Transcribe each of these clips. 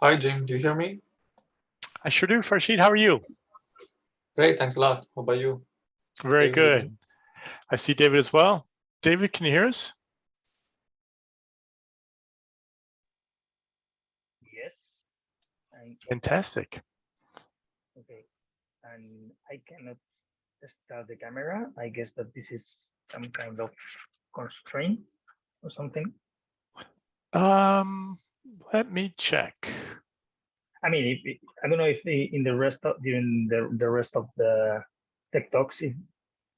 Hi, Jim. Do you hear me? I sure do. Farshid, how are you? Great. Thanks a lot. How about you? Very David, good. I see David as well. David, can you hear us? Yes. Fantastic. Okay. And I cannot start the camera. I guess that this is some kind of constraint or something. Let me check. I mean, I don't know if in the rest of during the rest of the tech talks, if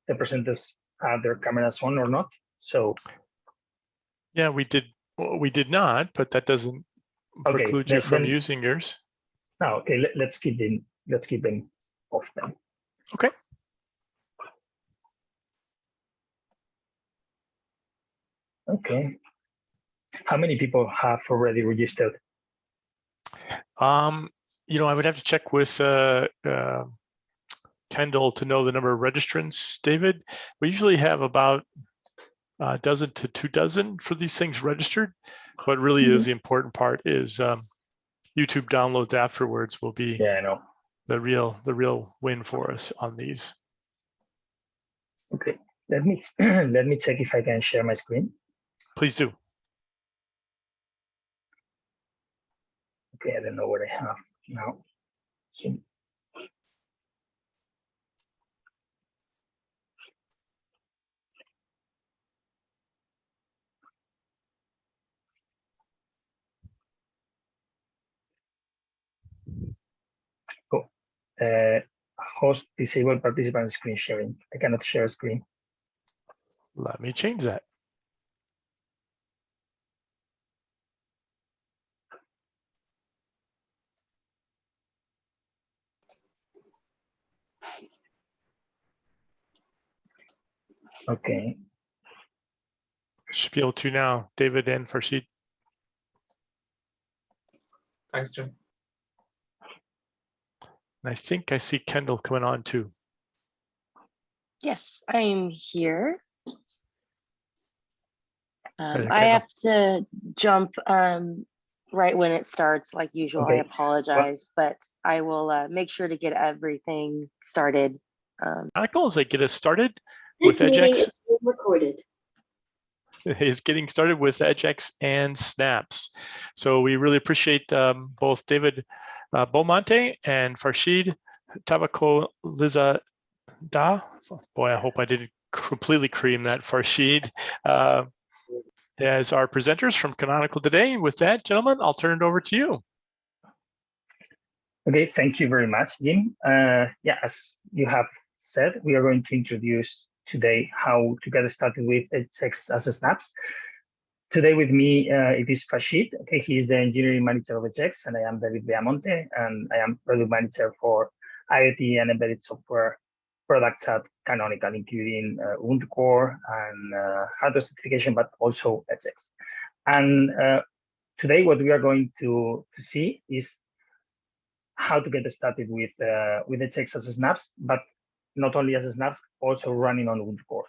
the presenters have their cameras on or not. So yeah, we did not, but that doesn't preclude you from using yours. No, okay, let's keep them off then. Okay. Okay. How many people have already registered? I would have to check with Kendall to know the number of registrants, David. We usually have about a dozen to 2 dozen for these things registered. What really is the important part is YouTube downloads afterwards will be the real win for us on these. Okay, let me check if I can share my screen. Please do. Okay, I don't know what I have now. So, cool. Host disable participant screen sharing. I cannot share screen. Let me change that. Okay. Should be able to now, David and Farshid. Thanks, Jim. And I think I see Kendall coming on too. Yes, I'm here. I have to jump right when it starts, like usual. Okay. I apologize, but I will make sure to get everything started. Canonical, as I get us started with EdgeX. Recorded. Is getting started with EdgeX and Snaps. So we really appreciate both David Beaumonte and Farshid Tabako-Lizada. Boy, I hope I didn't completely cream that, Farshid, as our presenters from Canonical today. With that, gentlemen, I'll turn it over to you. Okay, thank you very much, Jim. Yeah, as you have said, we are going to introduce today how to get started with EdgeX as a Snaps. Today with me, it is Farshid. Okay, he is the engineering manager of EdgeX, and I am David Beaumonte, and I am product manager for IoT and embedded software products at Canonical, including Ubuntu Core and hardware certification, but also EdgeX. And today, what we are going to see is how to get started with EdgeX as a Snaps, but not only as a Snaps, also running on Ubuntu Core.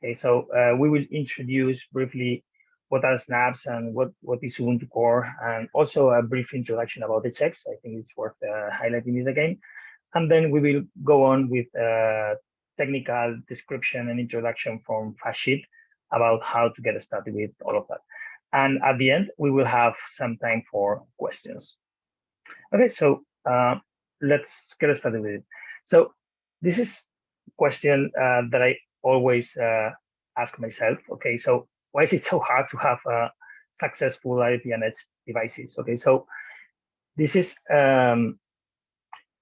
Okay, so we will introduce briefly what are Snaps and what is Ubuntu Core, and also a brief introduction about EdgeX. I think it's worth highlighting it again. And then we will go on with technical description and introduction from Farshid about how to get started with all of that. And at the end, we will have some time for questions. Okay, so let's get started with it. So this is a question that I always ask myself. Okay, so why is it so hard to have successful IoT and edge devices? Okay, so this is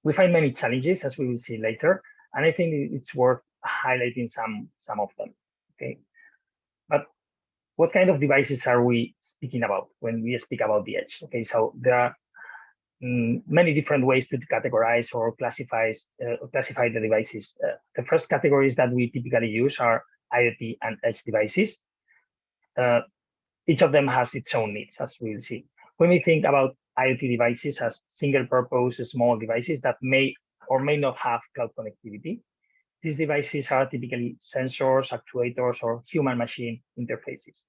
we find many challenges, as we will see later, and I think it's worth highlighting some of them. Okay, but what kind of devices are we speaking about when we speak about the edge? Okay, so there are many different ways to categorize or classify the devices. The first categories that we typically use are IoT and edge devices. Each of them has its own needs, as we'll see. When we think about IoT devices as single-purpose small devices that may or may not have cloud connectivity, these devices are typically sensors, actuators, or human-machine interfaces.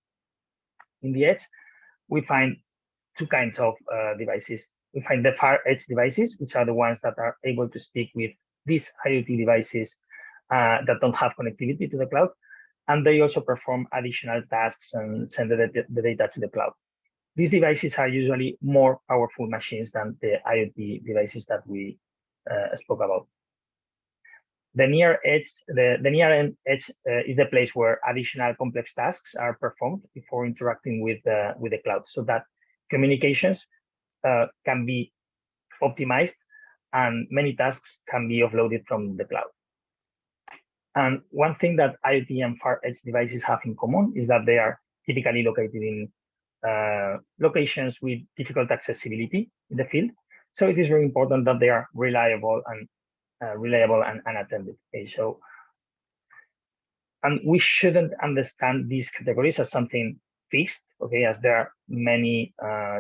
In the edge, we find two kinds of devices. we find the far edge devices, which are the ones that are able to speak with these IoT devices that don't have connectivity to the cloud. And they also perform additional tasks and send the data to the cloud. These devices are usually more powerful machines than the IoT devices that we spoke about. The near edge, the near end edge is the place where additional complex tasks are performed before interacting with the cloud, so that communications can be optimized and many tasks can be offloaded from the cloud. And one thing that IoT and far edge devices have in common is that they are typically located in locations with difficult accessibility in the field. So it is very important that they are reliable and unattended. Okay, so, and we shouldn't understand these categories as something fixed, okay, as there are many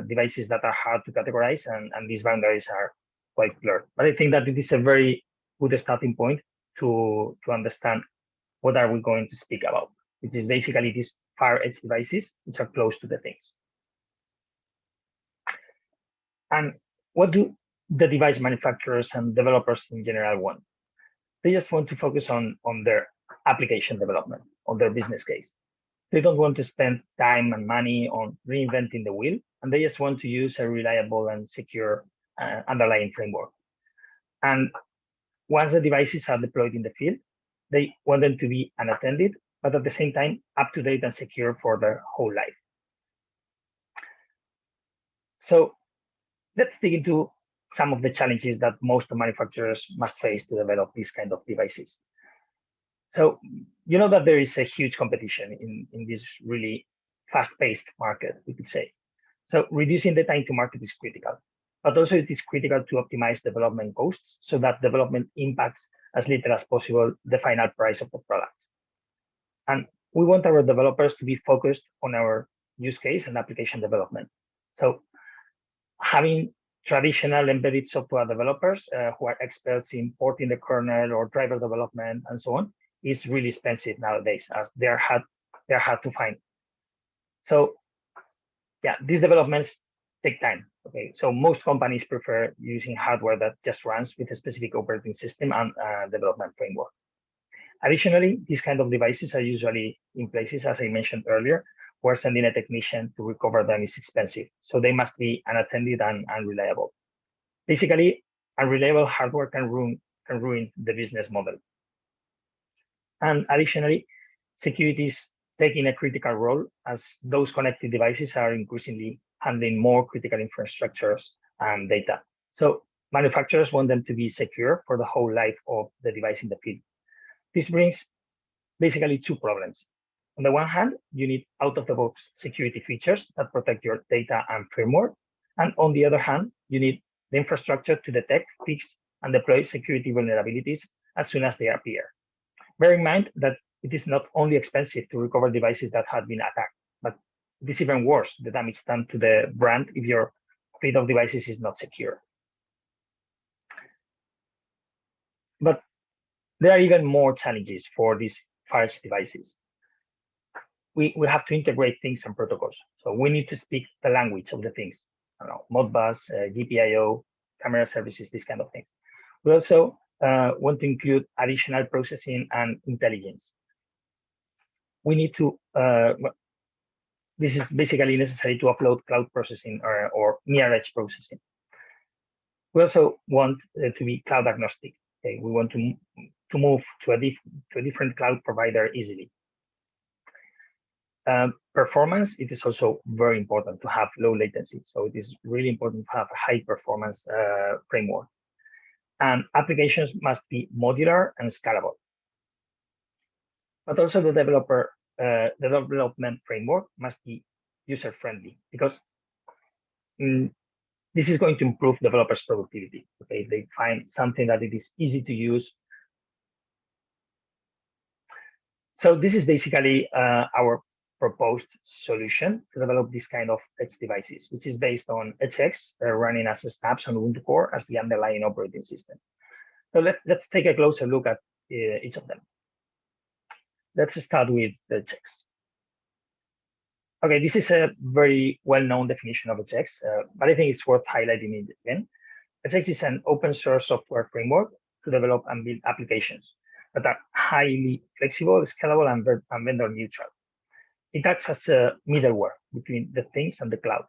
devices that are hard to categorize, and these boundaries are quite blurred. But I think that it is a very good starting point to understand what are we going to speak about, which is basically these far edge devices, which are close to the things. And what do the device manufacturers and developers in general want? They just want to focus on their application development, on their business case. They don't want to spend time and money on reinventing the wheel, and they just want to use a reliable and secure underlying framework. And once the devices are deployed in the field, they want them to be unattended, but at the same time, up to date and secure for their whole life. So let's dig into some of the challenges that most manufacturers must face to develop these kind of devices. So you know that there is a huge competition in this really fast-paced market, we could say. So reducing the time to market is critical, but also it is critical to optimize development costs so that development impacts as little as possible the final price of the products. And we want our developers to be focused on our use case and application development. So having traditional embedded software developers who are experts in porting the kernel or driver development and so on is really expensive nowadays, as they're hard to find. So yeah, these developments take time. Okay, so most companies prefer using hardware that just runs with a specific operating system and development framework. Additionally, these kind of devices are usually in places, as I mentioned earlier, where sending a technician to recover them is expensive. So they must be unattended and unreliable. Basically, unreliable hardware can ruin the business model. And additionally, security is taking a critical role as those connected devices are increasingly handling more critical infrastructures and data. So manufacturers want them to be secure for the whole life of the device in the field. This brings basically two problems. On the one hand, you need out-of-the-box security features that protect your data and firmware. And on the other hand, you need the infrastructure to detect, fix, and deploy security vulnerabilities as soon as they appear. Bear in mind that it is not only expensive to recover devices that have been attacked, but it is even worse, the damage done to the brand if your fleet of devices is not secure. But there are even more challenges for these far edge devices. We have to integrate things and protocols. So we need to speak the language of the things. I don't know, Modbus, GPIO, camera services, these kind of things. We also want to include additional processing and intelligence. We need to, this is basically necessary to offload cloud processing or near edge processing. We also want to be cloud agnostic. Okay? We want to move to a different cloud provider easily. Performance, it is also very important to have low latency. So it is really important to have a high performance framework. And applications must be modular and scalable. But also the development framework must be user-friendly, because this is going to improve developers' productivity. Okay, they find something that it is easy to use. So this is basically our proposed solution to develop this kind of edge devices, which is based on EdgeX running as snaps on Ubuntu Core as the underlying operating system. So let's take a closer look at each of them. Let's start with EdgeX. Okay, this is a very well-known definition of EdgeX, but I think it's worth highlighting it again. EdgeX is an open source software framework to develop and build applications that are highly flexible, scalable, and vendor neutral. It acts as a middleware between the things and the cloud.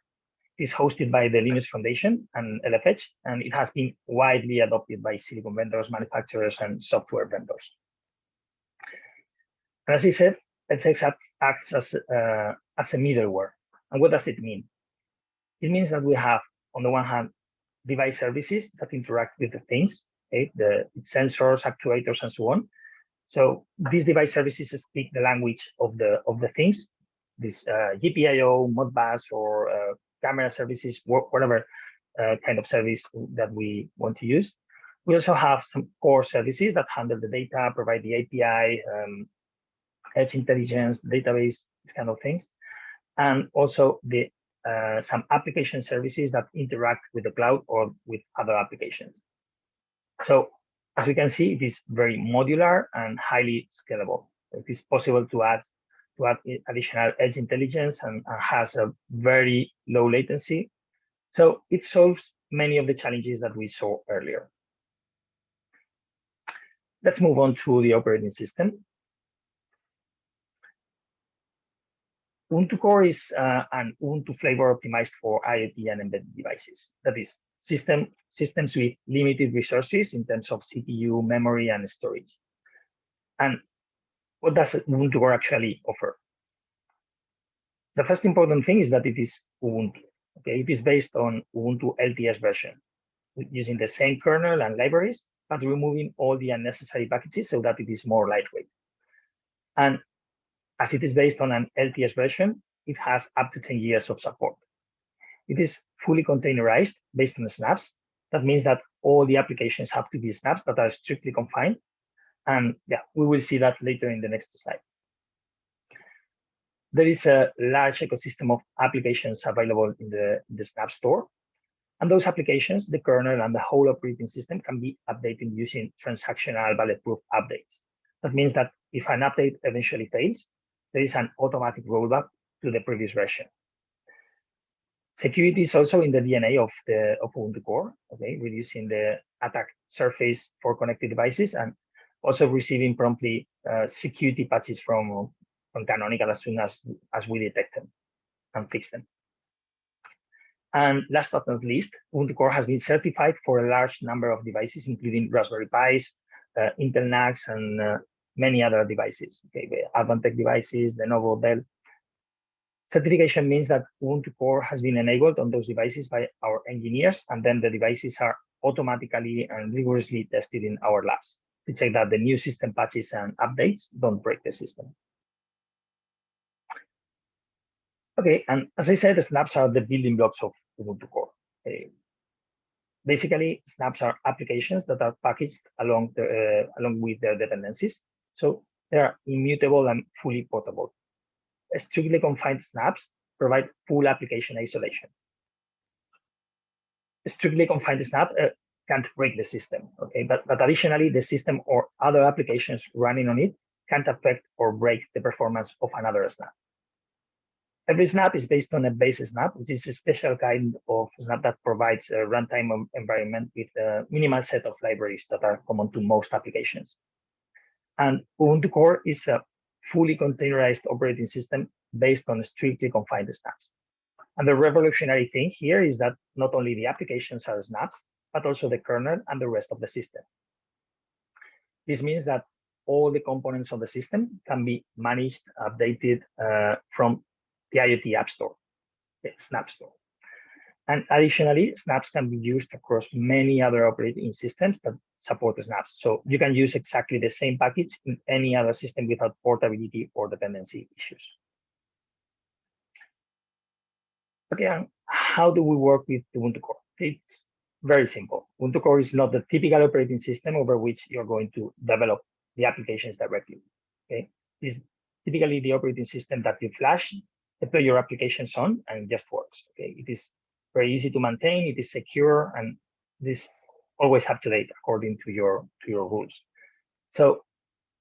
It is hosted by the Linux Foundation and LFH, and it has been widely adopted by silicon vendors, manufacturers, and software vendors. And as I said, EdgeX acts as a middleware. And what does it mean? It means that we have, on the one hand, device services that interact with the things, okay, the sensors, actuators, and so on. So these device services speak the language of the things, this GPIO, Modbus, or camera services, whatever kind of service that we want to use. We also have some core services that handle the data, provide the API, edge intelligence, database, these kind of things, and also the some application services that interact with the cloud or with other applications. So as we can see, it is very modular and highly scalable. It is possible to add additional edge intelligence and has a very low latency. So it solves many of the challenges that we saw earlier. Let's move on to the operating system. Ubuntu Core is an Ubuntu flavor optimized for IoT and embedded devices. That is, systems with limited resources in terms of CPU, memory, and storage. And what does Ubuntu Core actually offer? The first important thing is that it is Ubuntu. Okay, it is based on Ubuntu LTS version, using the same kernel and libraries, but removing all the unnecessary packages so that it is more lightweight. And as it is based on an LTS version, it has up to 10 years of support. It is fully containerized based on snaps. That means that all the applications have to be snaps that are strictly confined. And yeah, we will see that later in the next slide. There is a large ecosystem of applications available in the Snap Store. And those applications, the kernel and the whole operating system, can be updated using transactional bulletproof updates. That means that if an update eventually fails, there is an automatic rollback to the previous version. Security is also in the DNA of Ubuntu Core, okay, reducing the attack surface for connected devices and also receiving promptly security patches from Canonical as soon as we detect them and fix them. And last but not least, Ubuntu Core has been certified for a large number of devices, including Raspberry Pis, Intel NUCs, and many other devices, okay, Advantech devices, Lenovo, Dell. Certification means that Ubuntu Core has been enabled on those devices by our engineers, and then the devices are automatically and rigorously tested in our labs to check that the new system patches and updates don't break the system. Okay, and as I said, the snaps are the building blocks of Ubuntu Core. Basically, snaps are applications that are packaged along with their dependencies. So they are immutable and fully portable. Strictly confined snaps provide full application isolation. A strictly confined snap can't break the system, okay? But additionally, the system or other applications running on it can't affect or break the performance of another snap. Every snap is based on a base snap, which is a special kind of snap that provides a runtime environment with a minimal set of libraries that are common to most applications. And Ubuntu Core is a fully containerized operating system based on strictly confined snaps. And the revolutionary thing here is that not only the applications are snaps, but also the kernel and the rest of the system. This means that all the components of the system can be managed, updated from the IoT App Store, the Snap Store. And additionally, snaps can be used across many other operating systems that support the snaps. So you can use exactly the same package in any other system without portability or dependency issues. Okay, and how do we work with Ubuntu Core? It's very simple. Ubuntu Core is not the typical operating system over which you're going to develop the applications directly. Okay, it's typically the operating system that you flash, deploy your applications on, and it just works. Okay, it is very easy to maintain, it is secure, and it is always up to date according to your rules. So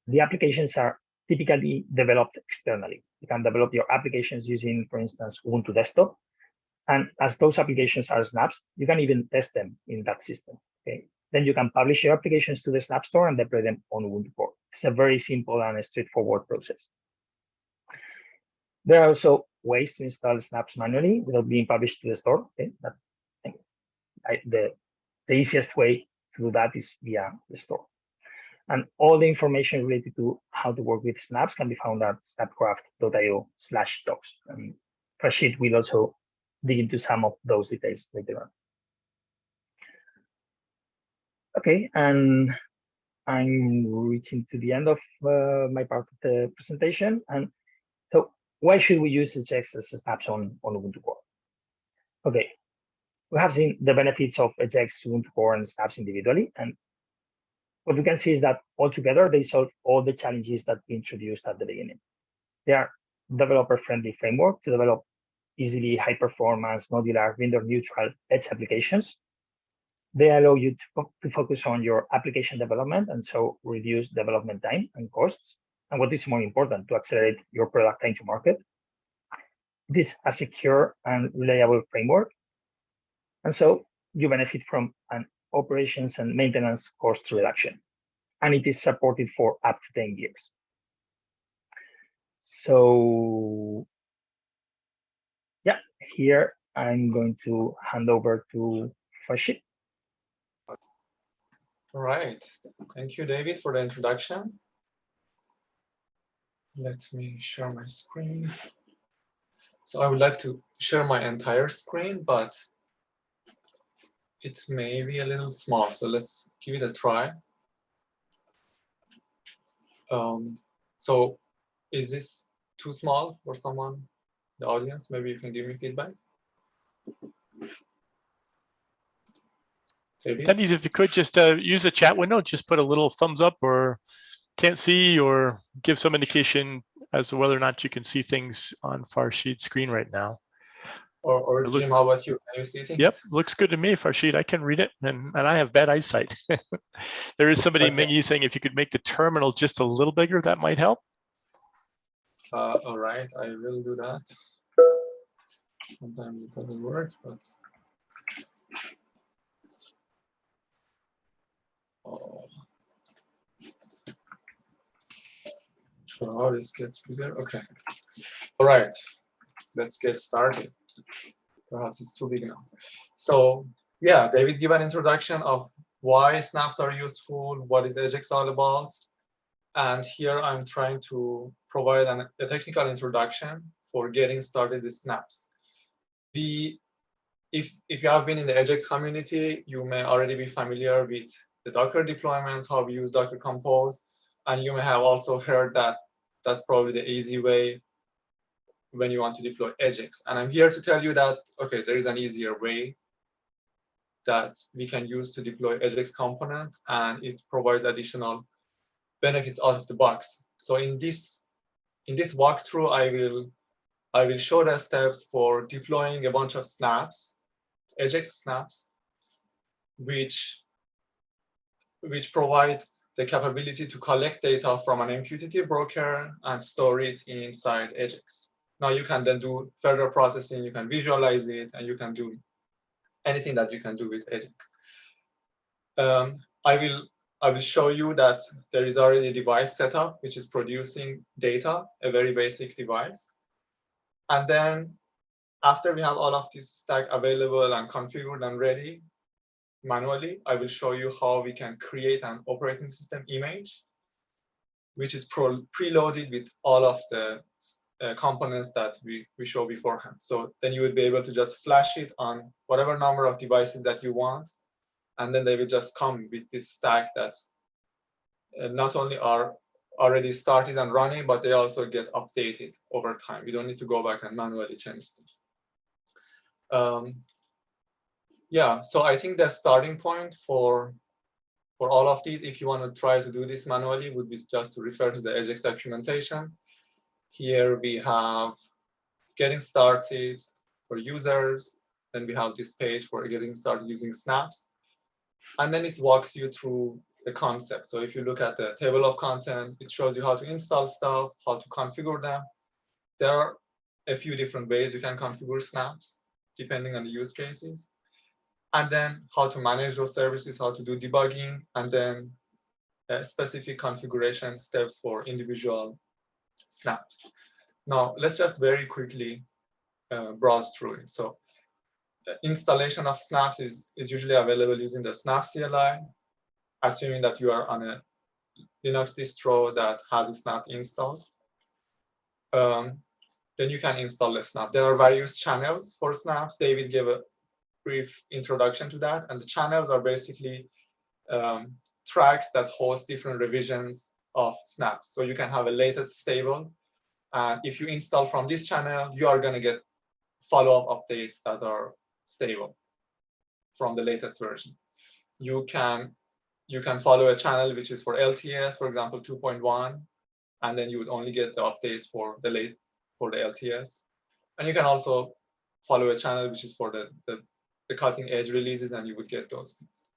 the applications are typically developed externally. You can develop your applications using, for instance, Ubuntu Desktop. And as those applications are snaps, you can even test them in that system. Okay. Then you can publish your applications to the Snap Store and deploy them on Ubuntu Core. It's a very simple and straightforward process. There are also ways to install snaps manually without being published to the store. Okay. The easiest way to do that is via the store. And all the information related to how to work with snaps can be found at snapcraft.io/docs. And Rashid will also dig into some of those details later on. Okay, and I'm reaching to the end of my part of the presentation. And so why should we use EdgeX as snaps on Ubuntu Core? Okay, we have seen the benefits of EdgeX, Ubuntu Core, and snaps individually. And what we can see is that altogether, they solve all the challenges that we introduced at the beginning. They are developer-friendly framework to develop easily high-performance, modular, vendor-neutral edge applications. They allow you to focus on your application development and so reduce development time and costs. And what is more important, to accelerate your product time to market. It is a secure and reliable framework. And so you benefit from an operations and maintenance cost reduction. And it is supported for up to 10 years. So yeah, here I'm going to hand over to Farshid. All right. Thank you, David, for the introduction. Let me share my screen. So I would like to share my entire screen, but it may be a little small. So let's give it a try. So is this too small for someone in the audience? Maybe you can give me feedback. Attendees, if you could just use the chat window, just put a little thumbs up or can't see, or give some indication as to whether or not you can see things on Farshid's screen right now. Or Jim, how about you? Can you see things? Yep, looks good to me, Farshid. I can read it, and I have bad eyesight. There is somebody, Mingy, saying if you could make the terminal just a little bigger, that might help. All right, I will do that. Sometimes it doesn't work, but sure how this gets bigger. Okay. All right, let's get started. Perhaps it's too big now. So yeah, David gave an introduction of why snaps are useful, what is EdgeX all about. And here I'm trying to provide a technical introduction for getting started with snaps. If you have been in the EdgeX community, you may already be familiar with the Docker deployments, how we use Docker Compose, and you may have also heard that that's probably the easy way when you want to deploy EdgeX. And I'm here to tell you that, okay, there is an easier way that we can use to deploy EdgeX component, and it provides additional benefits out of the box. So in this walkthrough, I will show the steps for deploying a bunch of snaps, EdgeX snaps, which provide the capability to collect data from an MQTT broker and store it inside EdgeX. Now you can then do further processing, you can visualize it, and you can do anything that you can do with EdgeX. I will show you that there is already a device set up which is producing data, a very basic device. And then after we have all of this stack available and configured and ready manually, I will show you how we can create an operating system image, which is preloaded with all of the components that we show beforehand. So then you would be able to just flash it on whatever number of devices that you want. And then they will just come with this stack that not only are already started and running, but they also get updated over time. We don't need to go back and manually change stuff. Yeah, so I think the starting point for all of these, if you want to try to do this manually, would be just to refer to the EdgeX documentation. Here we have getting started for users. Then we have this page for getting started using snaps. And then it walks you through the concept. So if you look at the table of content, it shows you how to install stuff, how to configure them. There are a few different ways you can configure snaps depending on the use cases. And then how to manage those services, how to do debugging, and then specific configuration steps for individual snaps. Now, let's just very quickly browse through it. So installation of snaps is usually available using the snap CLI, assuming that you are on a Linux distro that has a snap installed. Then you can install a snap. There are various channels for snaps. David gave a brief introduction to that. And the channels are basically tracks that host different revisions of snaps. So you can have a latest stable. And if you install from this channel, you are going to get follow-up updates that are stable from the latest version. You can follow a channel which is for LTS, for example, 2.1, and then you would only get the updates for the LTS. And you can also follow a channel which is for the cutting edge releases, and you would get those things.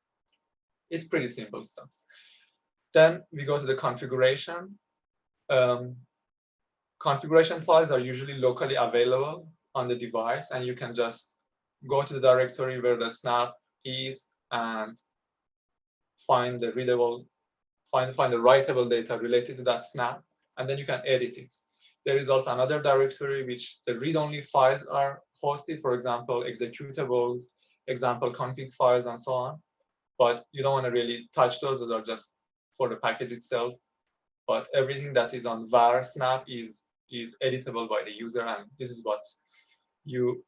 It's pretty simple stuff. Then we go to the configuration. Configuration files are usually locally available on the device, and you can just go to the directory where the snap is and find the readable, find the writable data related to that snap, and then you can edit it. There is also another directory which the read-only files are hosted, for example, executables, example config files, and so on. But you don't want to really touch those. Those are just for the package itself. But everything that is on var snap is editable by the user, and this is what you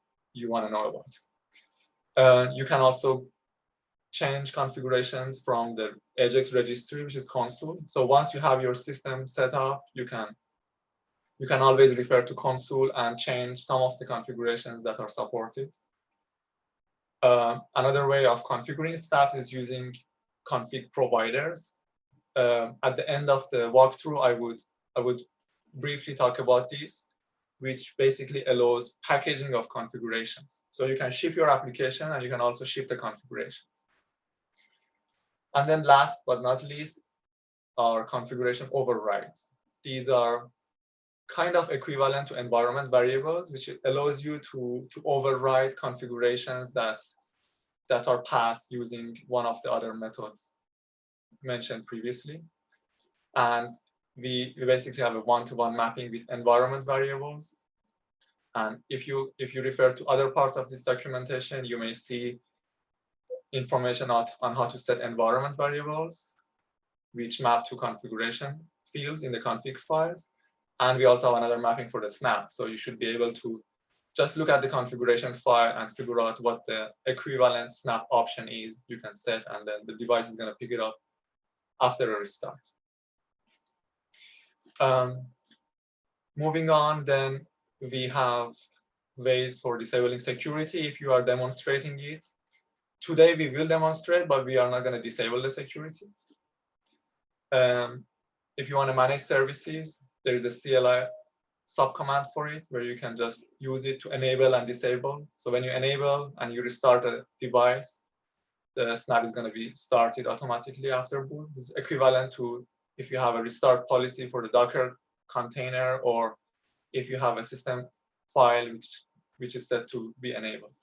want to know about. You can also change configurations from the EdgeX registry, which is console. So once you have your system set up, you can always refer to console and change some of the configurations that are supported. Another way of configuring snaps is using config providers. At the end of the walkthrough, I would briefly talk about this, which basically allows packaging of configurations. So you can ship your application, and you can also ship the configurations. And then last but not least are configuration overrides. These are kind of equivalent to environment variables, which allows you to override configurations that are passed using one of the other methods mentioned previously. And we basically have a one-to-one mapping with environment variables. And if you refer to other parts of this documentation, you may see information on how to set environment variables, which map to configuration fields in the config files. And we also have another mapping for the snap. So you should be able to just look at the configuration file and figure out what the equivalent snap option is you can set, and then the device is going to pick it up after a restart. Moving on, then we have ways for disabling security if you are demonstrating it. Today we will demonstrate, but we are not going to disable the security. If you want to manage services, there is a CLI subcommand for it where you can just use it to enable and disable. So when you enable and you restart a device, the snap is going to be started automatically after boot. This is equivalent to if you have a restart policy for the Docker container, or if you have a system file which is set to be enabled.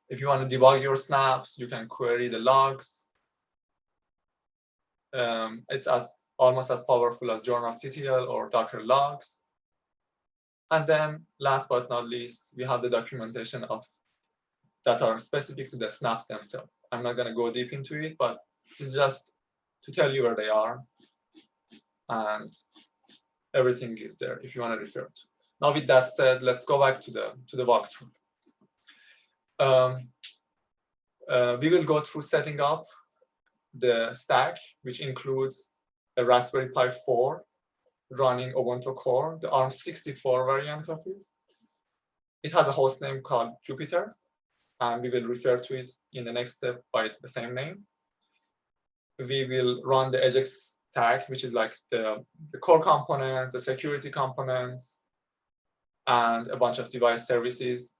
If you want to debug your snaps, you can query the logs. It's almost as powerful as journalctl or Docker logs. And then last but not least, we have the documentation that are specific to the snaps themselves. I'm not going to go deep into it, but it's just to tell you where they are. And everything is there if you want to refer to. Now, with that said, let's go back to the walkthrough. We will go through setting up the stack, which includes a Raspberry Pi 4 running Ubuntu Core, the ARM64 variant of it. It has a host name called Jupyter, and we will refer to it in the next step by the same name. We will run the EdgeX stack, which is like the core components, the security components, and a bunch of device services,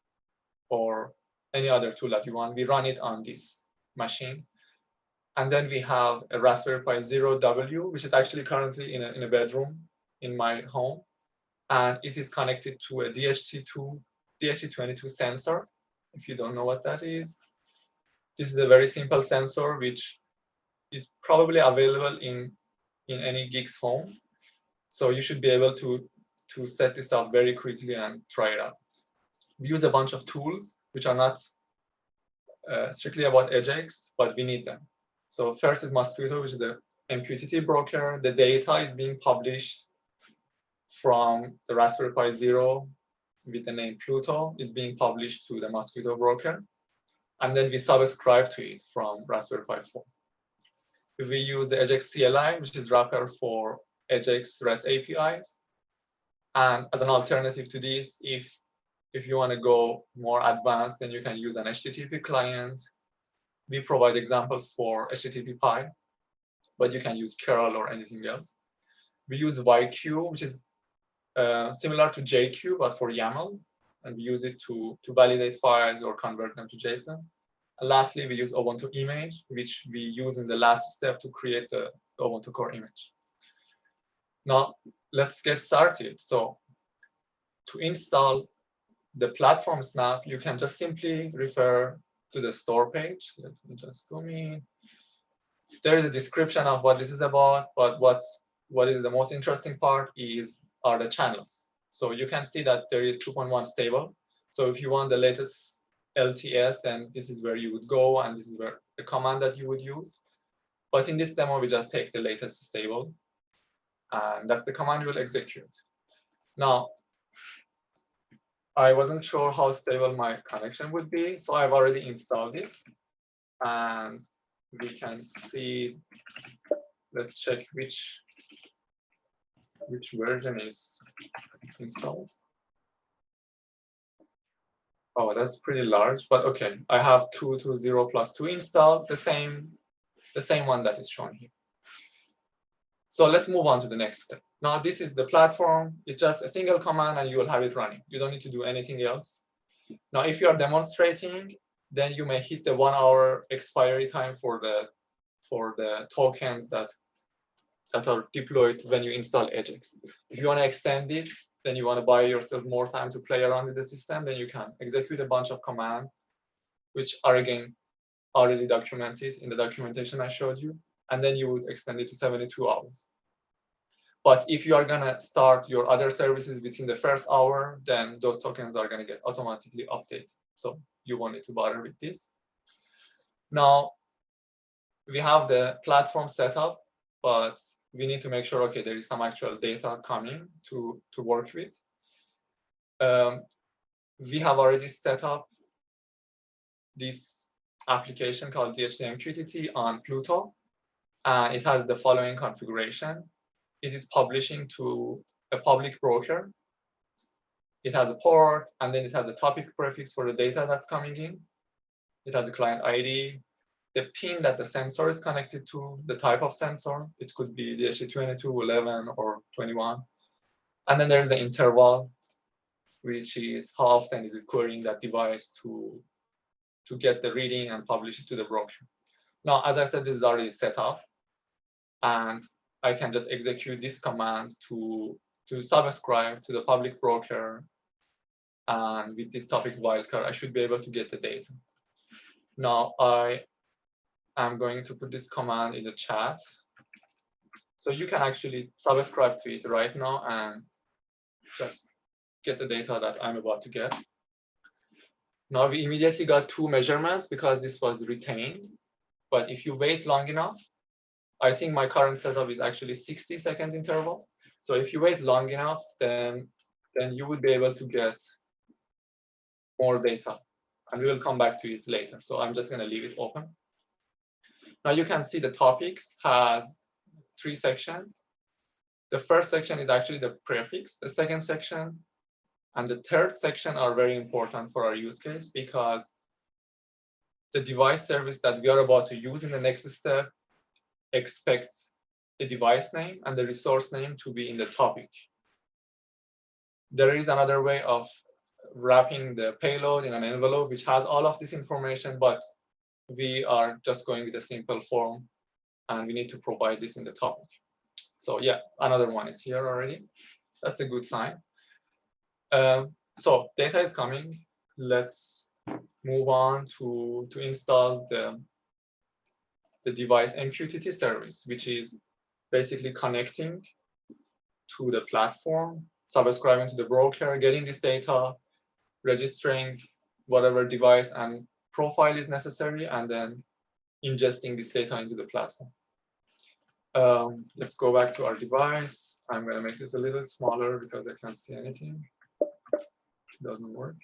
or any other tool that you want. We run it on this machine. And then we have a Raspberry Pi 0W, which is actually currently in a bedroom in my home. and it is connected to a DHT22 sensor. If you don't know what that is, this is a very simple sensor which is probably available in any geek's home. So you should be able to set this up very quickly and try it out. We use a bunch of tools which are not strictly about EdgeX, but we need them. So first is Mosquito, which is the MQTT broker. The data is being published from the Raspberry Pi Zero with the name Pluto, is being published to the Mosquito broker. And then we subscribe to it from Raspberry Pi 4. We use the EdgeX CLI, which is wrapper for EdgeX REST APIs. And as an alternative to this, if you want to go more advanced, then you can use an HTTP client. We provide examples for HTTP Pi, but you can use curl or anything else. We use YQ, which is similar to JQ, but for YAML. And we use it to validate files or convert them to JSON. And lastly, we use Ubuntu image, which we use in the last step to create the Ubuntu Core image. Now, let's get started. So to install the platform snap, you can just simply refer to the store page. Let me just zoom in. There is a description of what this is about, but what is the most interesting part are the channels. So you can see that there is 2.1 stable. So if you want the latest LTS, then this is where you would go, and this is where the command that you would use. But in this demo, we just take the latest stable, and that's the command we'll execute. Now, I wasn't sure how stable my connection would be, so I've already installed it. And we can see, let's check which version is installed. Oh, that's pretty large, but okay. I have 2.2.0+2 installed, the same one that is shown here. So let's move on to the next step. Now, this is the platform. It's just a single command and you will have it running. You don't need to do anything else. Now, if you are demonstrating, then you may hit the 1 hour expiry time for the tokens that are deployed when you install EdgeX. If you want to extend it, then you want to buy yourself more time to play around with the system, then you can execute a bunch of commands, which are again already documented in the documentation I showed you, and then you would extend it to 72 hours. But if you are going to start your other services within the first hour, then those tokens are going to get automatically updated. So you won't need to bother with this. Now, we have the platform set up, but we need to make sure, okay, there is some actual data coming to work with. We have already set up this application called DHT on Pluto, and it has the following configuration. It is publishing to a public broker. It has a port, and then it has a topic prefix for the data that's coming in. It has a client ID, the pin that the sensor is connected to, the type of sensor. It could be DHT22, 11, or 21. And then there's the interval, which is how often is it querying that device to get the reading and publish it to the broker. Now, as I said, this is already set up, and I can just execute this command to subscribe to the public broker. And with this topic wildcard, I should be able to get the data. Now, I'm going to put this command in the chat. So you can actually subscribe to it right now and just get the data that I'm about to get. Now we immediately got 2 measurements because this was retained. But if you wait long enough, I think my current setup is actually 60 seconds interval. So if you wait long enough, then you would be able to get more data. And we will come back to it later. So I'm just going to leave it open. Now you can see the topics has 3 sections. The first section is actually the prefix. The second section and the third section are very important for our use case because the device service that we are about to use in the next step expects the device name and the resource name to be in the topic. There is another way of wrapping the payload in an envelope which has all of this information, but we are just going with a simple form and we need to provide this in the topic. So yeah, another one is here already. That's a good sign. So data is coming. Let's move on to install the device MQTT service, which is basically connecting to the platform, subscribing to the broker, getting this data, registering whatever device and profile is necessary, and then ingesting this data into the platform. Let's go back to our device. I'm going to make this a little smaller because I can't see anything. It doesn't work.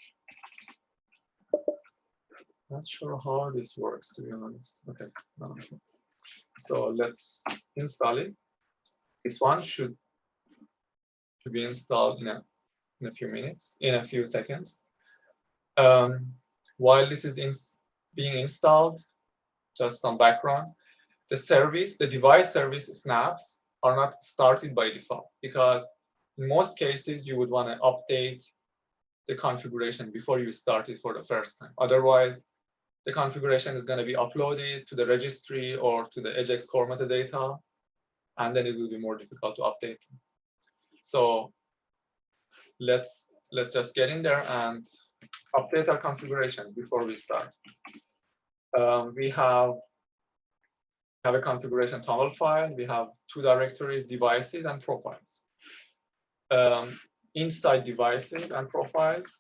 Not sure how this works, to be honest. Okay. So let's install it. This one should be installed in a few minutes, in a few seconds. While this is being installed, just some background. The device service snaps are not started by default, because in most cases you would want to update the configuration before you start it for the first time. Otherwise, the configuration is going to be uploaded to the registry or to the EdgeX Core metadata, and then it will be more difficult to update. So let's just get in there and update our configuration before we start. We have a configuration TOML file. We have two directories, devices and profiles. Inside devices and profiles,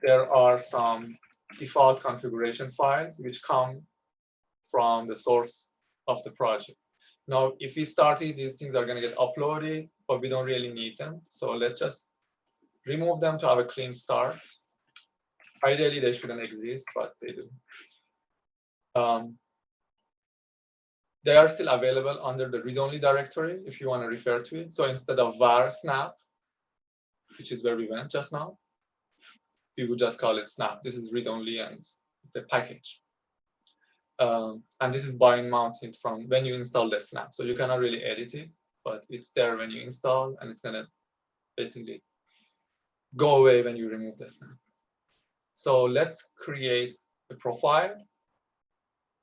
there are some default configuration files which come from the source of the project. Now, if we started, these things are going to get uploaded, but we don't really need them. So let's just remove them to have a clean start. Ideally, they shouldn't exist, but they do. They are still available under the read-only directory if you want to refer to it. So instead of var snap, which is where we went just now, we would just call it snap. This is read-only and it's a package. And this is bind mounted from when you install the snap. So you cannot really edit it, but it's there when you install, and it's going to basically go away when you remove the snap. So let's create a profile,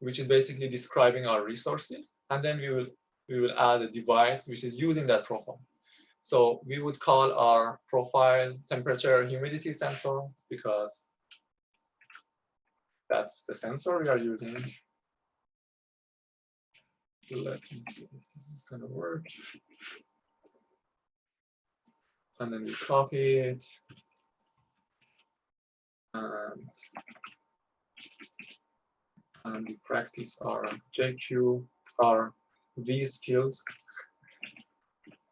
which is basically describing our resources, and then we will add a device which is using that profile. So we would call our profile temperature humidity sensor, because that's the sensor we are using. Let me see if this is going to work. And then we copy it. And we practice our JQ, our V skills.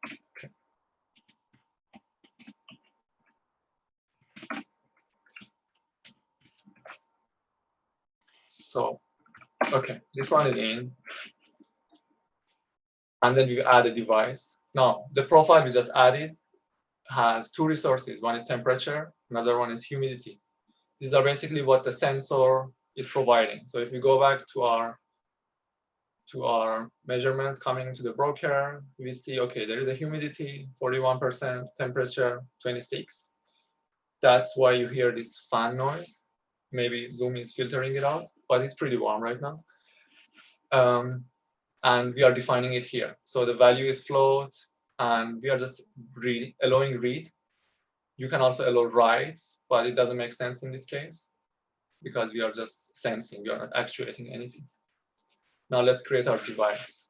Okay. So, okay, this one is in. And then we add a device. Now, the profile we just added has two resources. One is temperature, another one is humidity. These are basically what the sensor is providing. So if we go back to our measurements coming to the broker, we see, okay, there is a humidity, 41%, temperature, 26. That's why you hear this fan noise. Maybe Zoom is filtering it out, but it's pretty warm right now. And we are defining it here. So the value is float, and we are just allowing read. You can also allow writes, but it doesn't make sense in this case because we are just sensing, we are not actuating anything. Now let's create our device.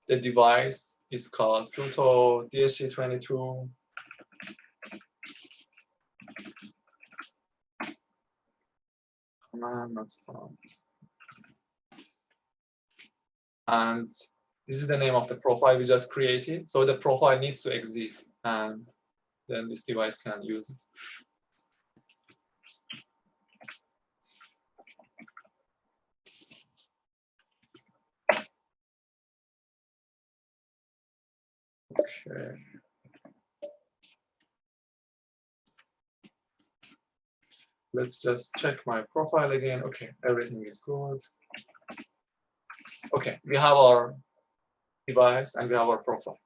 The device is called Pluto DSG22. Command not found. And this is the name of the profile we just created. So the profile needs to exist, and then this device can use it. Okay. Let's just check my profile again. Okay, everything is good. Okay, we have our device and we have our profile.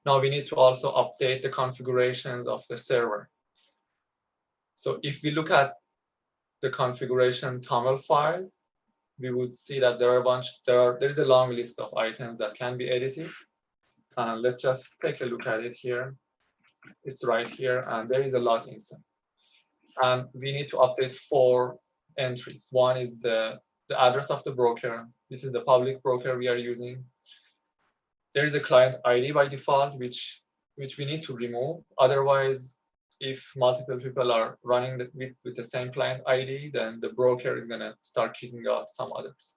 Now we need to also update the configurations of the server. So if we look at the configuration TOML file, we would see that there's a long list of items that can be edited. And let's just take a look at it here. It's right here, and there is a lot inside. And we need to update 4 entries. One is the address of the broker. This is the public broker we are using. There is a client ID by default, which we need to remove. Otherwise, if multiple people are running with the same client ID, then the broker is going to start kicking out some others.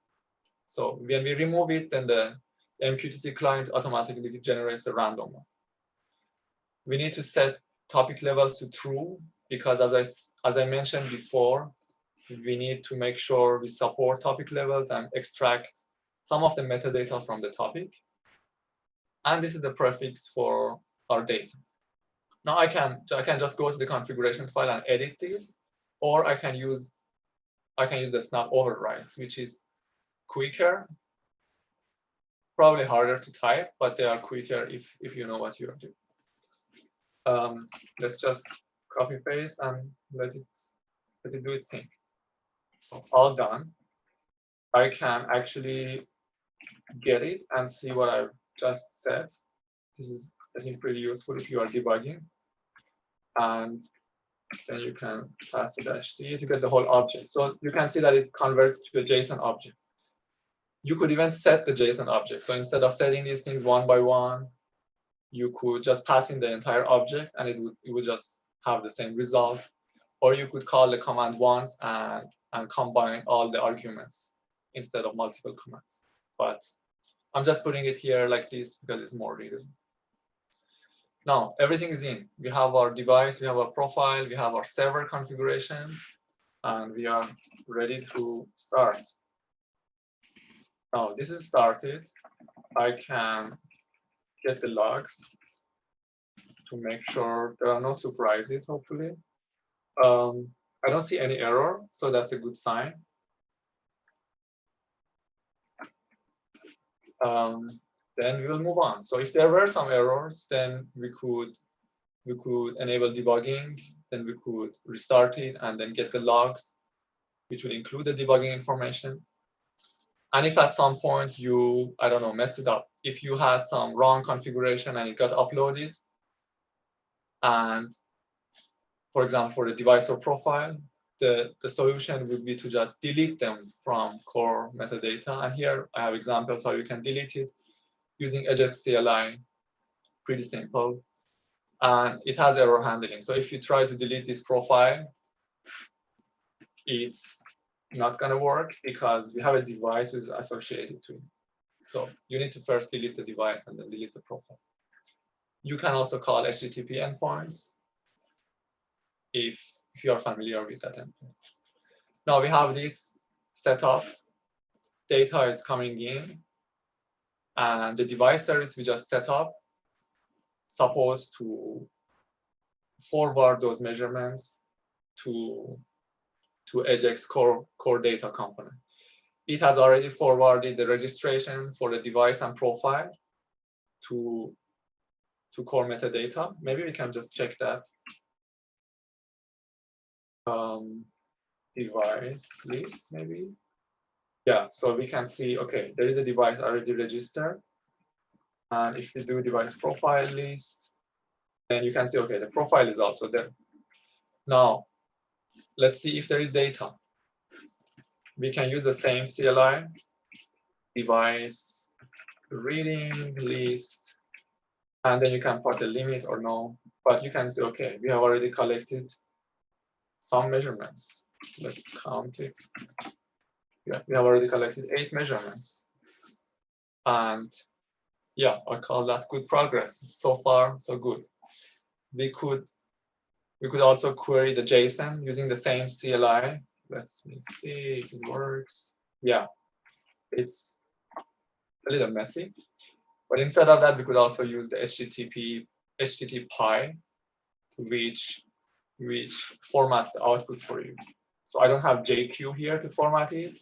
So when we remove it, then the MQTT client automatically generates a random one. We need to set topic levels to true, because as I mentioned before, we need to make sure we support topic levels and extract some of the metadata from the topic. And this is the prefix for our data. Now I can just go to the configuration file and edit these, or I can use the snap overrides, which is quicker, probably harder to type, but they are quicker if you know what you are doing. Let's just copy paste and let it do its thing. So all done. I can actually get it and see what I've just said. This is, I think, pretty useful if you are debugging. And then you can pass the -d to get the whole object. So you can see that it converts to a JSON object. You could even set the JSON object. So instead of setting these things one by one, you could just pass in the entire object and it would just have the same result. Or you could call the command once and combine all the arguments instead of multiple commands. But I'm just putting it here like this because it's more readable. Now everything is in. We have our device, we have our profile, we have our server configuration, and we are ready to start. Now this is started. I can get the logs to make sure there are no surprises, hopefully. I don't see any error, so that's a good sign. Then we will move on. So if there were some errors, then we could enable debugging, then we could restart it and then get the logs, which would include the debugging information. And if at some point you, I don't know, messed it up, if you had some wrong configuration and it got uploaded, and for example, for the device or profile, the solution would be to just delete them from core metadata. And here I have examples how you can delete it using EdgeX CLI, pretty simple. And it has error handling. So if you try to delete this profile, it's not going to work because we have a device which is associated to it. So you need to first delete the device and then delete the profile. You can also call HTTP endpoints if you are familiar with that endpoint. Now we have this setup. Data is coming in, and the device service we just set up supposed to forward those measurements to EdgeX core data component. It has already forwarded the registration for the device and profile to core metadata. Maybe we can just check that. Device list, maybe. Yeah, so we can see, okay, there is a device already registered. And if we do device profile list, then you can see, okay, the profile is also there. Now, let's see if there is data. We can use the same CLI, device reading list, and then you can put the limit or no. But you can say, okay, we have already collected some measurements. Let's count it. Yeah, we have already collected 8 measurements. And yeah, I call that good progress. So far, so good. We could also query the JSON using the same CLI. Let's see if it works. Yeah, it's a little messy. But instead of that, we could also use the HTTP, which formats the output for you. So I don't have JQ here to format it.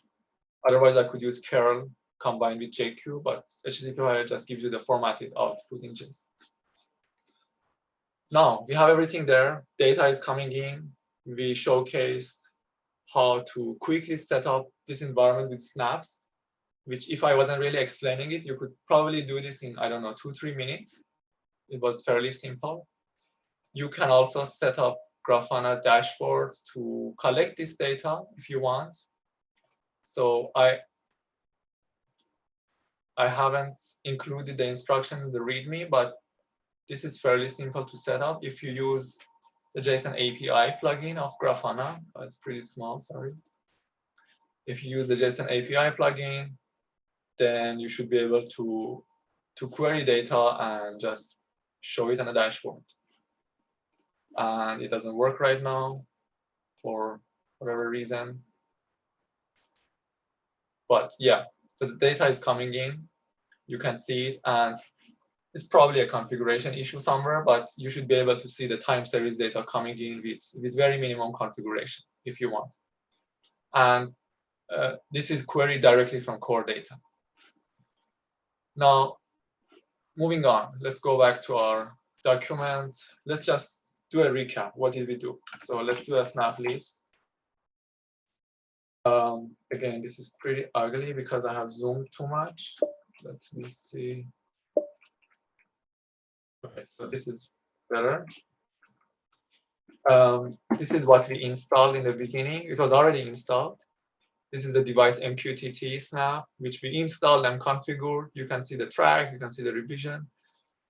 Otherwise, I could use curl combined with JQ, but HTTP just gives you the formatted output in JSON. Now we have everything there. Data is coming in. We showcased how to quickly set up this environment with snaps, which if I wasn't really explaining it, you could probably do this in, I don't know, 2-3 minutes. It was fairly simple. You can also set up Grafana dashboards to collect this data if you want. So I haven't included the instructions in the README, but this is fairly simple to set up. If you use the JSON API plugin of Grafana, it's pretty small, sorry. If you use the JSON API plugin, then you should be able to query data and just show it on a dashboard. And it doesn't work right now for whatever reason. But yeah, so the data is coming in. You can see it, and it's probably a configuration issue somewhere, but you should be able to see the time series data coming in with very minimum configuration if you want. And this is queried directly from core data. Now, moving on, let's go back to our document. Let's just do a recap. What did we do? So let's do a snap list. Again, this is pretty ugly because I have zoomed too much. Let me see. Okay, so this is better. This is what we installed in the beginning. It was already installed. This is the device MQTT snap, which we installed and configured. You can see the track, you can see the revision.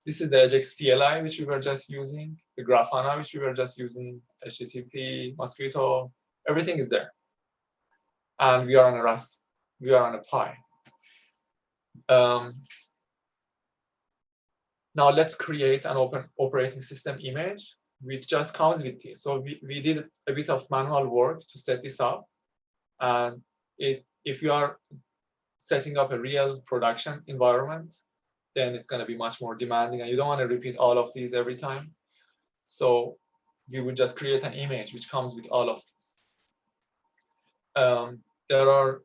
This is the EdgeX CLI, which we were just using, the Grafana, which we were just using, HTTP, Mosquito, everything is there. And we are on a Rust, we are on a Pi. Now let's create an open operating system image, which just comes with this. So we did a bit of manual work to set this up. And if you are setting up a real production environment, then it's going to be much more demanding, and you don't want to repeat all of these every time. So we would just create an image which comes with all of these. There are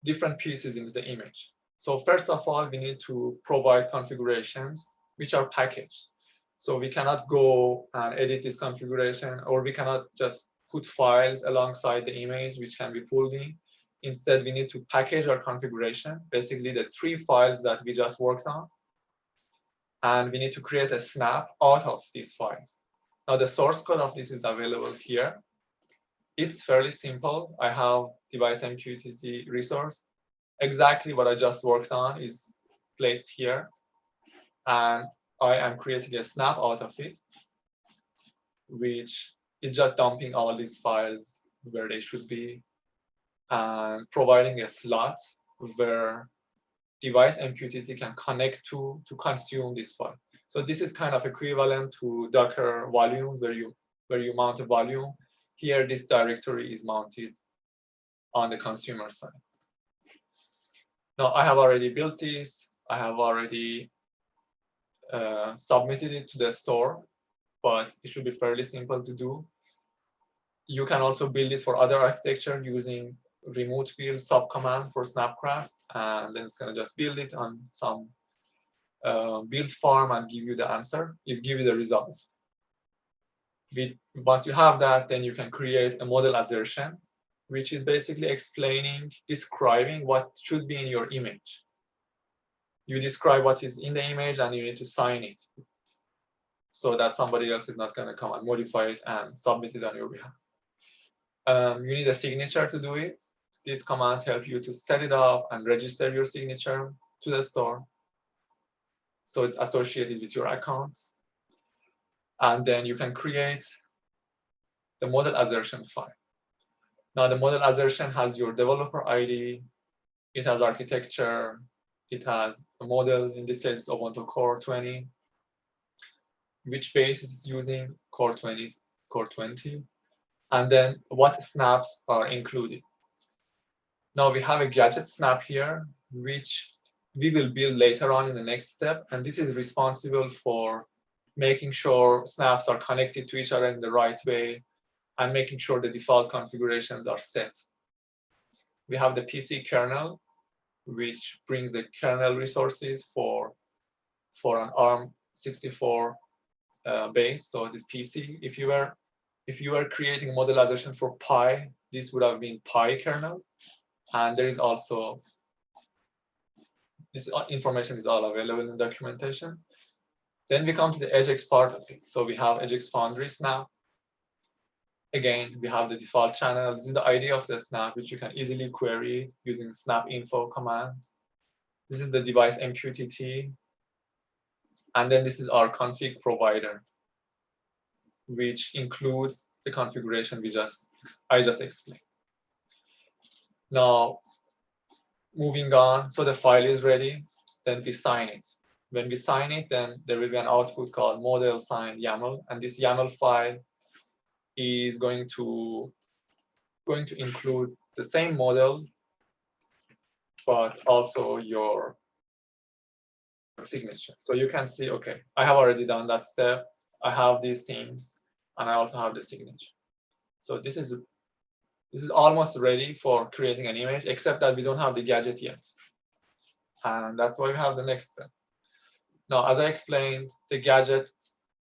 different pieces into the image. So first of all, we need to provide configurations which are packaged. So we cannot go and edit this configuration, or we cannot just put files alongside the image which can be pulled in. Instead, we need to package our configuration, basically the 3 files that we just worked on. And we need to create a snap out of these files. Now, the source code of this is available here. It's fairly simple. I have device MQTT resource. Exactly what I just worked on is placed here. And I am creating a snap out of it, which is just dumping all these files where they should be, and providing a slot where device MQTT can connect to consume this file. So this is kind of equivalent to Docker volumes where you mount a volume. Here, this directory is mounted on the consumer side. Now, I have already built this. I have already submitted it to the store, but it should be fairly simple to do. You can also build it for other architecture using remote build subcommand for Snapcraft, and then it's going to just build it on some build farm and give you the answer. It give you the result. Once you have that, then you can create a model assertion, which is basically describing what should be in your image. You describe what is in the image, and you need to sign it so that somebody else is not going to come and modify it and submit it on your behalf. You need a signature to do it. These commands help you to set it up and register your signature to the store, so it's associated with your account. And then you can create the model assertion file. Now, the model assertion has your developer ID, it has architecture, it has a model, in this case, Ubuntu Core 20, which base is using Core 20, and then what snaps are included. Now we have a gadget snap here, which we will build later on in the next step, and this is responsible for making sure snaps are connected to each other in the right way and making sure the default configurations are set. We have the PC kernel, which brings the kernel resources for an ARM64 base. So this PC, if you were creating model assertion for Pi, this would have been Pi kernel. And there is also, this information is all available in the documentation. Then we come to the EdgeX part of it. So we have EdgeX Foundry Snap. Again, we have the default channel. This is the ID of the snap, which you can easily query using snap info command. This is the device MQTT. And then this is our config provider, which includes the configuration I just explained. Now, moving on, so the file is ready, then we sign it. When we sign it, then there will be an output called model signed YAML, and this YAML file is going to include the same model, but also your signature. So you can see, okay, I have already done that step. I have these things, and I also have the signature. So this is almost ready for creating an image, except that we don't have the gadget yet. And that's why we have the next step. Now, as I explained, the gadget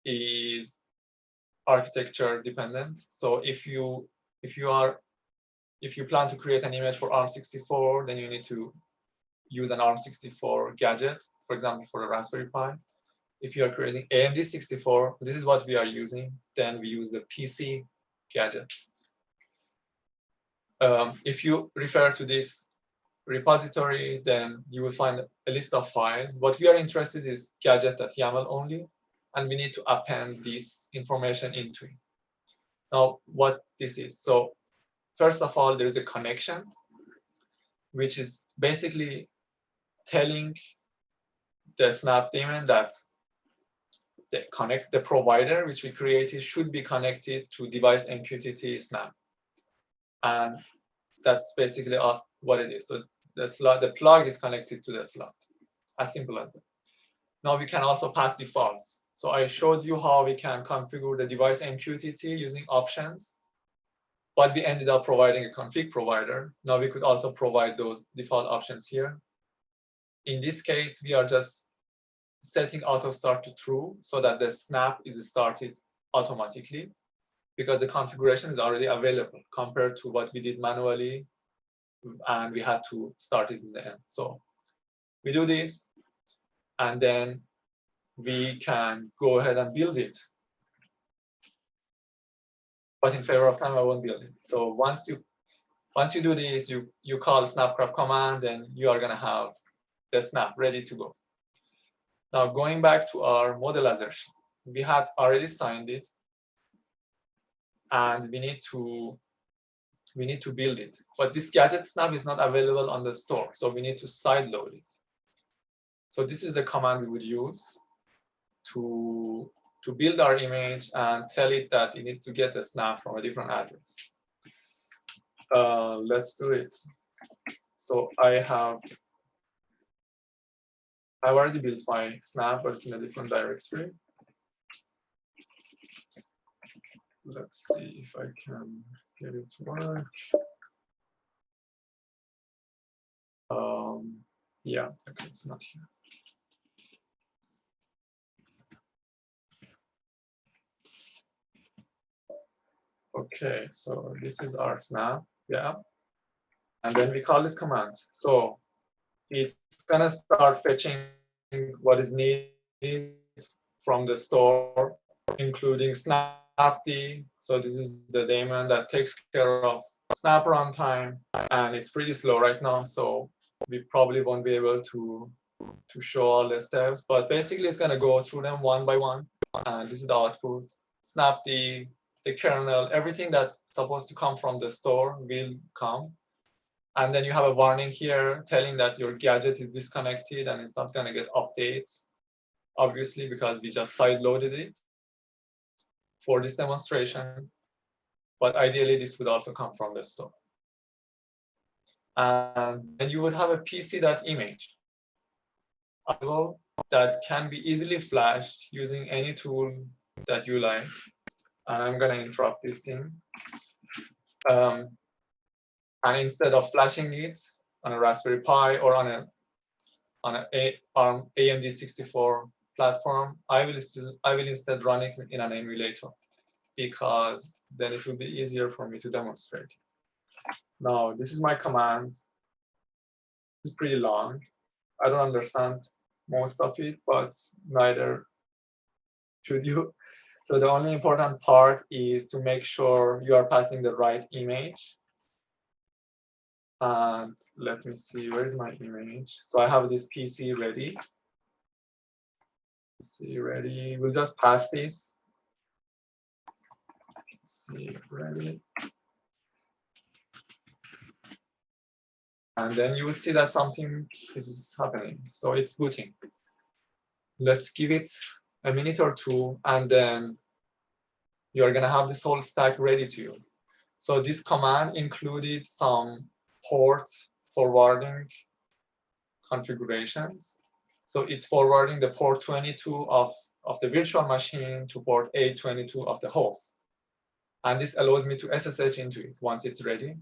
is architecture dependent. So if you plan to create an image for ARM64, then you need to use an ARM64 gadget, for example, for a Raspberry Pi. If you are creating AMD64, this is what we are using, then we use the PC gadget. If you refer to this repository, then you will find a list of files. What we are interested in is gadget.yaml only, and we need to append this information into it. Now, what this is. So first of all, there is a connection, which is basically telling the Snap daemon that the provider which we created should be connected to device MQTT Snap. And that's basically what it is. So the plug is connected to the slot, as simple as that. Now we can also pass defaults. So I showed you how we can configure the device MQTT using options, but we ended up providing a config provider. Now we could also provide those default options here. In this case, we are just setting auto start to true so that the snap is started automatically, because the configuration is already available compared to what we did manually, and we had to start it in the end. So we do this, and then we can go ahead and build it. But in favor of time, I won't build it. So once you do this, you call snapcraft command, and you are going to have the snap ready to go. Now, going back to our model assertion, we had already signed it, and we need to build it. But this gadget snap is not available on the store, so we need to sideload it. So this is the command we would use to build our image and tell it that you need to get a snap from a different address. Let's do it. So I've already built my snap, but it's in a different directory. Let's see if I can get it to work. Yeah, okay, it's not here. Okay, so this is our snap, yeah. And then we call this command. So it's gonna start fetching what is needed from the store, including snapd. So this is the daemon that takes care of snap runtime, and it's pretty slow right now, so we probably won't be able to show all the steps, but basically it's going to go through them one by one, and this is the output. Snapd, the kernel, everything that's supposed to come from the store will come, and then you have a warning here telling that your gadget is disconnected and it's not going to get updates, obviously, because we just sideloaded it for this demonstration, but ideally this would also come from the store. And then you would have a PC.image that can be easily flashed using any tool that you like. And I'm going to interrupt this thing. And instead of flashing it on a Raspberry Pi or on an ARM AMD64 platform, I will instead run it in an emulator, because then it will be easier for me to demonstrate. Now, this is my command. It's pretty long. I don't understand most of it, but neither should you. So the only important part is to make sure you are passing the right image. And let me see, where is my image? So I have this PC ready. PC ready. We'll just pass this. PC ready. And then you will see that something is happening. So it's booting. Let's give it a minute or two, and then you're going to have this whole stack ready to you. So this command included some port forwarding configurations. So it's forwarding the port 22 of the virtual machine to port 822 of the host. And this allows me to SSH into it once it's ready.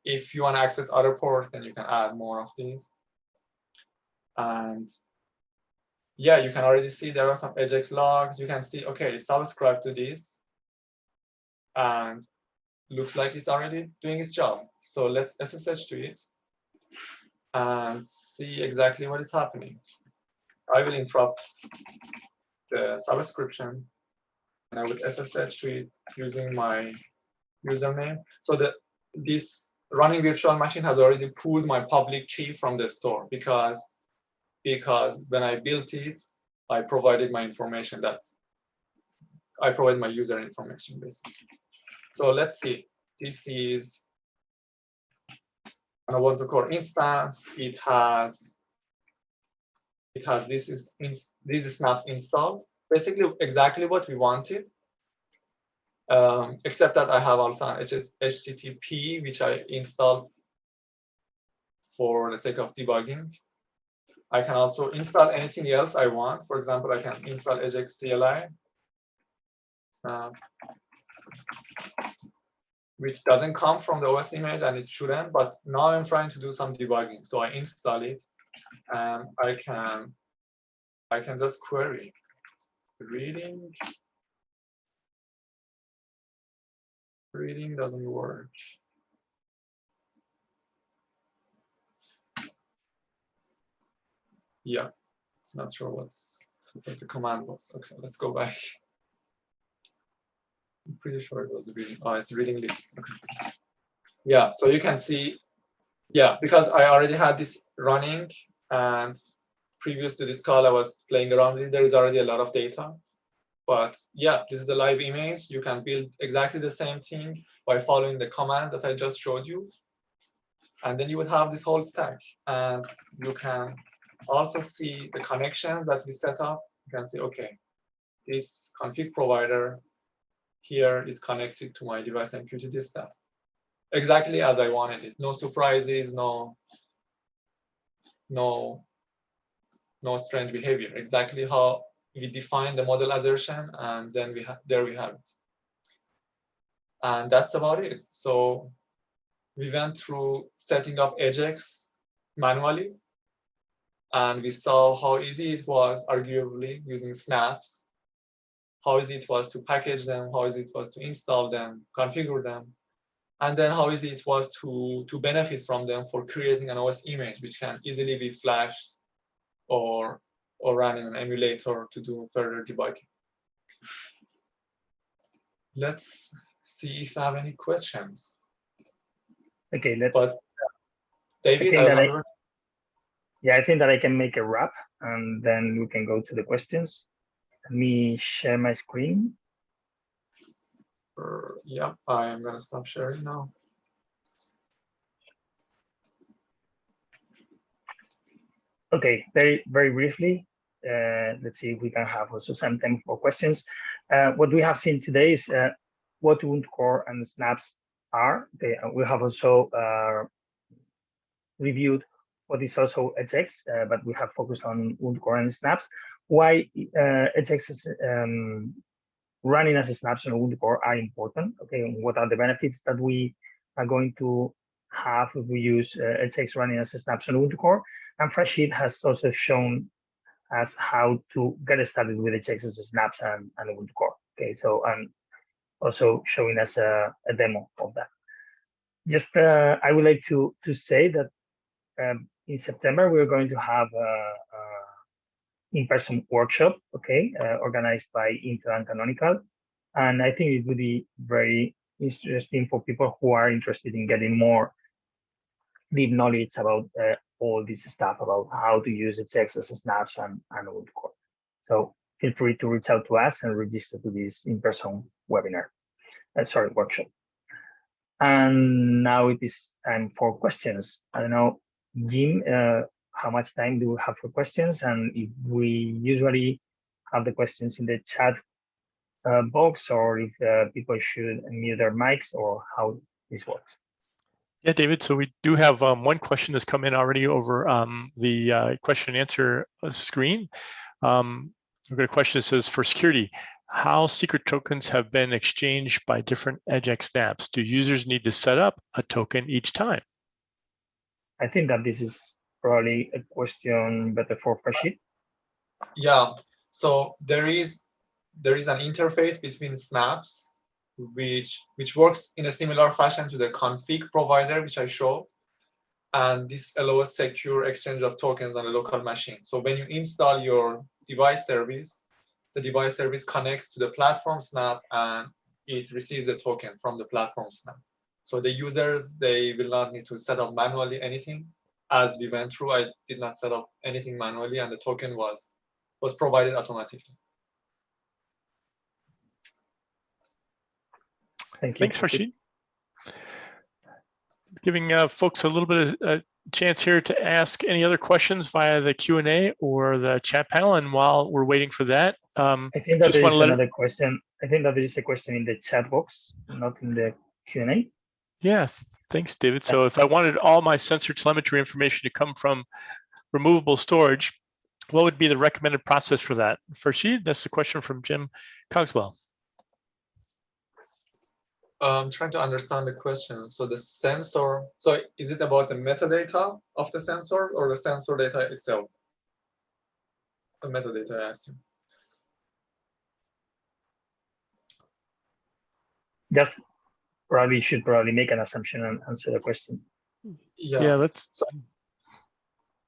If you want to access other ports, then you can add more of these. And yeah, you can already see there are some EdgeX logs. You can see, okay, subscribe to this. And looks like it's already doing its job. So let's SSH to it and see exactly what is happening. I will interrupt the subscription and I will SSH to it using my username. So this running virtual machine has already pulled my public key from the store because when I built it, I provided my information that I provide my user information basically. So let's see. This is an Ubuntu Core instance. It has these snaps installed. Basically, exactly what we wanted, except that I have also an HTTP, which I installed for the sake of debugging. I can also install anything else I want. For example, I can install EdgeX CLI, which doesn't come from the OS image, and it shouldn't. But now I'm trying to do some debugging, so I install it, and I can just query reading doesn't work. Yeah, not sure what the command was. Okay, let's go back. I'm pretty sure it was reading. Oh, it's reading list. Okay. Yeah, so you can see, yeah, because I already had this running, and previous to this call, I was playing around with it. There is already a lot of data. But yeah, this is a live image. You can build exactly the same thing by following the command that I just showed you. And then you would have this whole stack. And you can also see the connections that we set up. You can see, okay, this config provider here is connected to my device MQTT stack. Exactly as I wanted it. No surprises, no strange behavior. Exactly how we define the model assertion, and then there we have it. And that's about it. So we went through setting up EdgeX manually, and we saw how easy it was, arguably, using snaps, how easy it was to package them, how easy it was to install them, configure them, and then how easy it was to benefit from them for creating an OS image, which can easily be flashed or running an emulator to do further debugging. Let's see if I have any questions. Okay, but David, I think that I can make a wrap, and then we can go to the questions. Let me share my screen. Yeah, I am going to stop sharing now. Okay, very briefly, let's see if we can have also some time for questions. What we have seen today is what Ubuntu Core and snaps are. We have also reviewed what is also EdgeX, but we have focused on Ubuntu Core and snaps. Why EdgeX is running as a snaps on Ubuntu Core are important. Okay, what are the benefits that we are going to have if we use EdgeX running as a snaps on Ubuntu Core? And Freshit has also shown us how to get started with EdgeX as a snaps and Ubuntu Core. Okay, so and also showing us a demo of that. Just I would like to say that in September, we're going to have a in-person workshop, okay, organized by Intel and Canonical. And I think it would be very interesting for people who are interested in getting more deep knowledge about all this stuff, about how to use EdgeX as a snaps and Ubuntu Core. So feel free to reach out to us and register to this in-person webinar, workshop. And now it is time for questions. I don't know, Jim, how much time do we have for questions? And if we usually have the questions in the chat box, or if people should mute their mics, or how this works. Yeah, David, so we do have one question that's come in already over the question and answer screen. We've got a question that says, for security, how secret tokens have been exchanged by different EdgeX snaps? Do users need to set up a token each time? I think that this is probably a question better for Farshid. Yeah, so there is an interface between snaps, which works in a similar fashion to the config provider, which I showed. And this allows secure exchange of tokens on a local machine. So when you install your device service, the device service connects to the platform snap and it receives a token from the platform snap. So the users, they will not need to set up manually anything. As we went through, I did not set up anything manually, and the token was provided automatically. Thank you. Thanks, Farshid. Giving folks a little bit of a chance here to ask any other questions via the Q&A or the chat panel. And while we're waiting for that, I think that just there want is to another question. I think that there is a question in the chat box, not in the Q&A. Yeah, thanks, David. So if I wanted all my sensor telemetry information to come from removable storage, what would be the recommended process for that? Farshid, that's a question from Jim Cogswell. I'm trying to understand the question. So the sensor, so is it about the metadata of the sensor or the sensor data itself? The metadata, I assume. Just should probably make an assumption and answer the question. Yeah, let's. So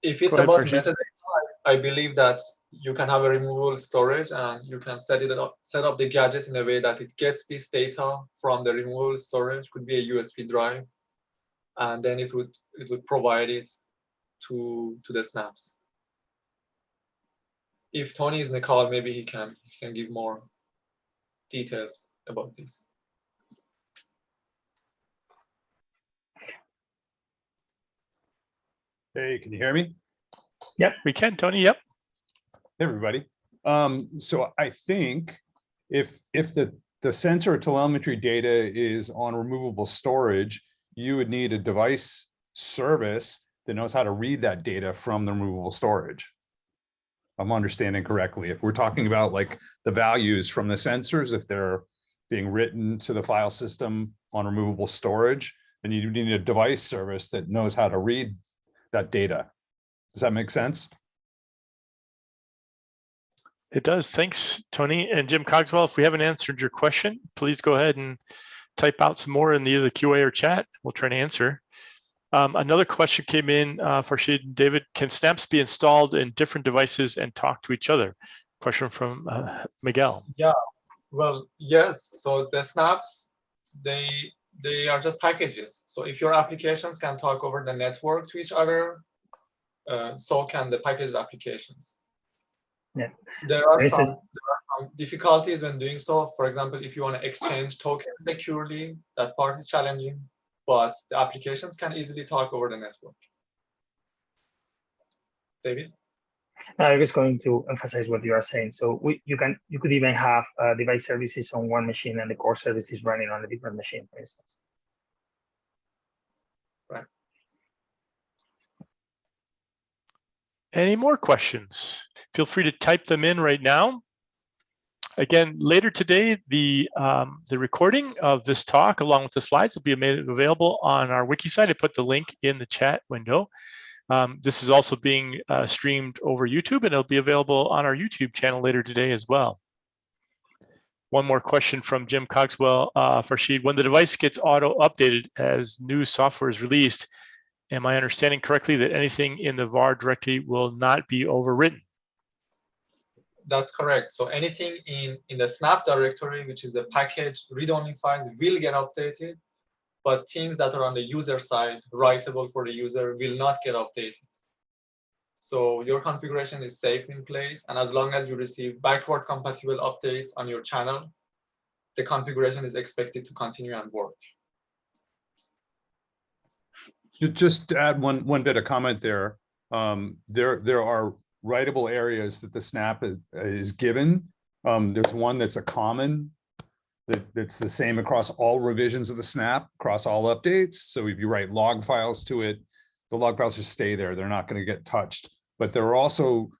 if it's ahead, about Farshid. metadata, I believe that you can have a removable storage and you can set up the gadget in a way that it gets this data from the removable storage, could be a USB drive, and then it would provide it to the snaps. If Tony is in the call, maybe he can give more details about this. Hey, can you hear me? Yep, we can, Tony. Yep. Hey, everybody. So I think if the sensor telemetry data is on removable storage, you would need a device service that knows how to read that data from the removable storage. I'm understanding correctly. If we're talking about like the values from the sensors, if they're being written to the file system on removable storage, then you need a device service that knows how to read that data. Does that make sense? It does. Thanks, Tony. And Jim Cogswell, if we haven't answered your question, please go ahead and type out some more in either the QA or chat. We'll try to answer. Another question came in for Farshid and David. Can snaps be installed in different devices and talk to each other? Question from Miguel. Yeah, well, yes. So the snaps, they are just packages. So if your applications can talk over the network to each other, so can the packaged applications. Yeah. There are some difficulties when doing so. For example, if you want to exchange tokens securely, that part is challenging, but the applications can easily talk over the network. David? I was going to emphasize what you are saying. So you could even have device services on one machine and the core services running on a different machine, for instance. Right. Any more questions? Feel free to type them in right now. Again, later today, the recording of this talk along with the slides will be made available on our wiki site. I put the link in the chat window. This is also being streamed over YouTube, and it'll be available on our YouTube channel later today as well. One more question from Jim Cogswell, Farshid. When the device gets auto-updated as new software is released, Am I understanding correctly that anything in the var directory will not be overwritten? That's correct. So anything in the snap directory, which is the package read-only file, will get updated, but things that are on the user side, writable for the user, will not get updated. So your configuration is safe in place, and as long as you receive backward compatible updates on your channel, the configuration is expected to continue and work. Just to add one bit of comment there. There are writable areas that the snap is given. There's one that's a common that's the same across all revisions of the snap, across all updates. So if you write log files to it, the log files just stay there. They're not going to get touched. But there are also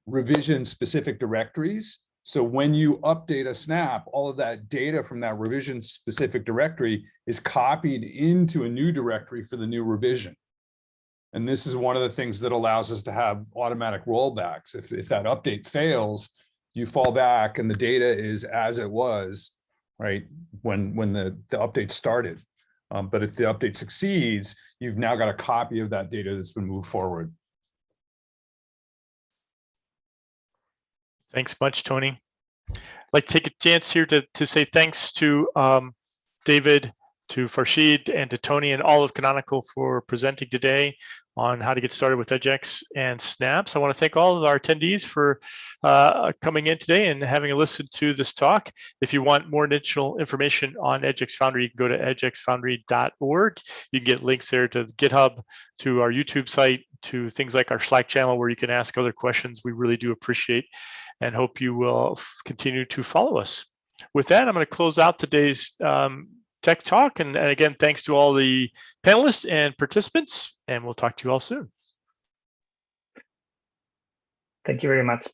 revision specific directories. So when you update a snap, all of that data from that revision specific directory is copied into a new directory for the new revision. And this is one of the things that allows us to have automatic rollbacks. If that update fails, you fall back and the data is as it was, right, when the update started. But if the update succeeds, you've now got a copy of that data that's been moved forward. Thanks much, Tony. I'd like to take a chance here to say thanks to David, to Farshid, and to Tony and all of Canonical for presenting today on how to get started with EdgeX and Snaps. I want to thank all of our attendees for coming in today and having a listen to this talk. If you want more additional information on EdgeX Foundry, you can go to edgexfoundry.org. You can get links there to GitHub, to our YouTube site, to things like our Slack channel where you can ask other questions. We really do appreciate and hope you will continue to follow us. With that, I'm going to close out today's Tech Talk. And again, thanks to all the panelists and participants, and we'll talk to you all soon. Thank you very much.